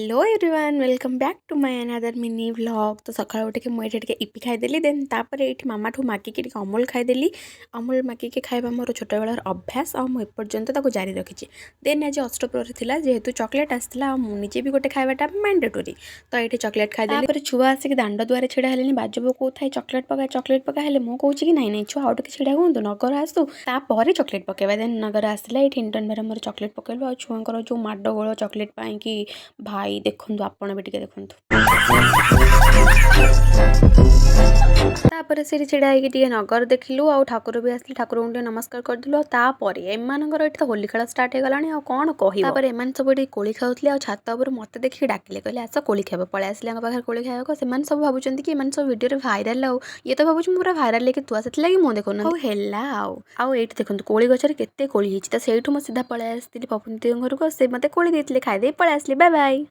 Hello everyone welcome back to my another mini vlog. तो सकाळू उठिकी मुझे टे इपी खाईदेली देन तापर ये मामा ठू मागिकी अमूल खाईदेली। अमूल मागिकी खाଇବା मोर छोट बेलर अभ्यास आपर्यंत जारी रखी। देन आज अष्टप्रहरी थिला जेहेतु चॉकलेट आसला मुझे भी गोटे खाइबाटा मैंडेटोरी तो ये चॉकलेट खाईदेली। छुआ आसिक दांड दुआरे छिड़ा हेले बाजब कौन चॉकलेट पका हेले मु कहूँ कि नाई छुआ आउ टे छिड़ा हूँ नगर आसू तापर चॉकलेट पकेबा। देन नगर आसला ये इंटन बेर मोर चॉकलेट पकेलु आ छुआर जो माडगोल चॉकलेट पाई कि भाई देखु आपण भी टे देखु तापर से छिड़ा टे नगर देखिलु आ ठाकुर भी आसले ठाकुर को नमस्कार करदेलु। तापर एमानकर ये होली खेल स्टार्ट हो गलानी आ कौन कह तापर एमान सब ये कोली खाऊले आ छात उपर मत देखिए डाकिले कहले आस कोली खाइब पलि आसिले पाखे कोली खाइबा से सब भावुं कि सब वीडियो भाइराल आउ ये तो भावुँ पूरा भाइराल लेकिन तुआ से लगे मुझे देखो आउ ये देखो कोली गचर केते कोली तो से सीधा पलि आसती पपन दी घर को से मत कोली देते खाई पलि आसली बाय बाय।